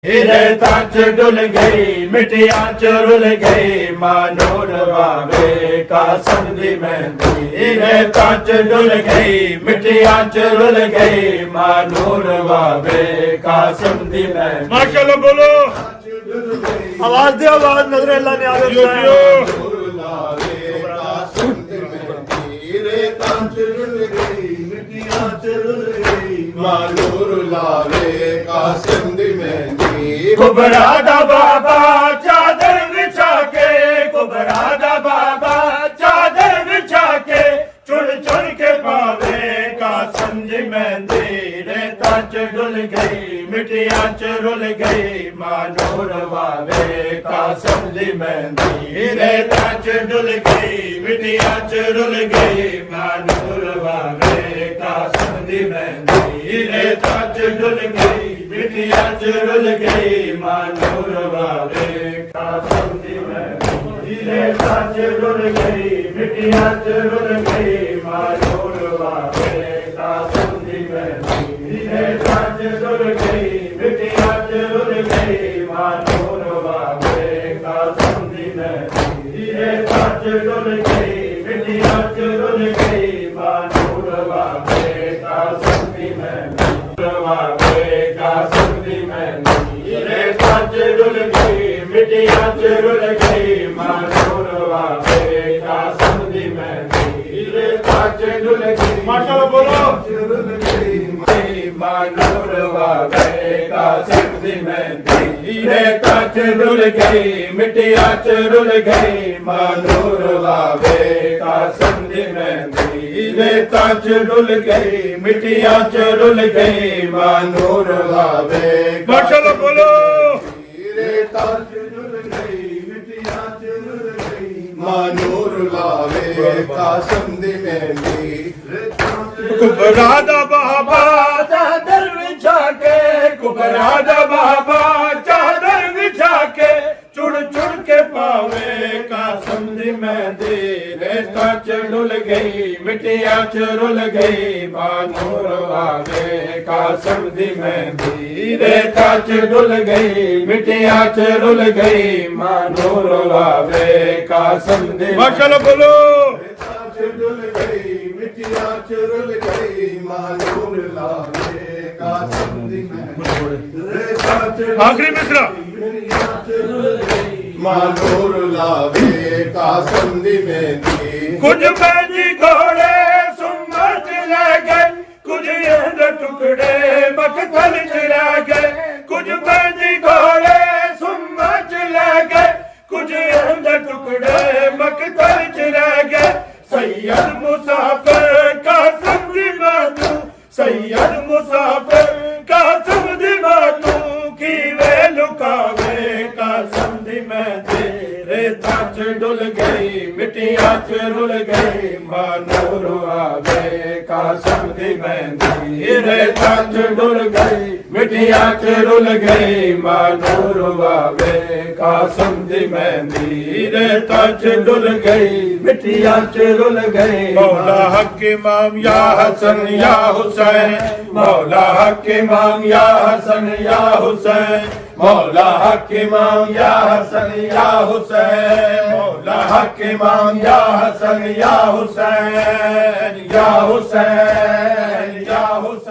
हीरे ताज डुल गई मिटिया चुरुल गई मानूर वावे कासम दी मेहंदी। हीरे ताज डुल गई मिटिया चुरुल गई मानूर वावे कासम दी मेहंदी। माशाल्लाह बोलो, आवाज दे, आवाज नजर अल्लाह ने आगे मानूर लावे कासिम दी मेहंदी। कुबरा दा बाबा चादर बिछा के, कुबरा दा बाबा चादर बिछा के चुन चुन के पावे कासम दी मेहंदी। रेता च डुल गई मिटिया च रुल गई मानूर वावे कासम दी मेहंदी। रेता च डुल गई मिटिया च रुल गई मानूर वावे कासम दी मेहंदी। रेता च डुल गई मिटिया च रुल गई मानूर वावे कासम दी मेहंदी। रेता च डुल गई मिटिया च रुल गई मानूर वावे कासम दी मेहंदी। रेता च डुल गई मिटिया च रुल गई मानूर वावे कासम दी मेहंदी। रेता च डुल गई मिटिया च रुल गई मानूर वावे कासम दी मेहंदी। वावे कासम दी मेहंदी। रेता च डुल गई मिटिया च रुल गई मानूर वावे कासम दी मेहंदी। रेता च डुल गई माशाल्लाह बोलो, मानूर वावे कासम दी मेहंदी। रेता च डुल गई मिटिया च रुल गई मानूर वावे कासम दी मेहंदी। रेता च डुल गई मिटिया च रुल गई मानूर वावे माशाल्लाह बोलो, रेता च डुल गई मिटिया च रुल गई मानूर लावे कासिम दी मेहंदी। कुबरा दा बाबा चादर बिछा के, कुबरा दा बाबा चादर बिछा के चुड़ चुड़ के पावे कासम दी मेहंदी। रेता च डुल गई मिटिया च रुल गई मानूर वावे कासम दी मेहंदी। रेता च डुल गई मिटिया च रुल गई मानूर वावे कासम दी। माशाल्लाह बोलो, रेता च डुल गई मिटिया च रुल गई मानूर लावे कासिम दी मेहंदी। रेता च आखिरी मिसरा, मानूर लावे कासिम दी मेहंदी। कुछ बैजी घोड़े सुम्बर च रह गए, कुछ इंद टुकड़े मखथल च रह गए। कुछ बैजी घोड़े सुम्बर च रह गए, कुछ इंद टुकड़े मखथल च रह गए। सैयद मुसाफिर कासिम दी मेहंदी। सैयद मुसाफिर कासिम दी मेहंदी की वे लुकावे कासिम दी मेहंदी। रेता च डुल गई मिटिया च रुल गई मानूर वावे कासम दी मेहंदी। रेता च डुल गई मिटिया च रुल गई मानूर वावे कासम दी मेहंदी। रेता च डुल गई मिटिया च रुल गई। मौला हक इमाम या हसन या हुसैन, मौला हक इमाम या हसन या हुसैन, मौला हक इमाम या हसन या हुसैन, मौला हक इमाम या हसन या हुसैन, या हुसैन, या हुसैन।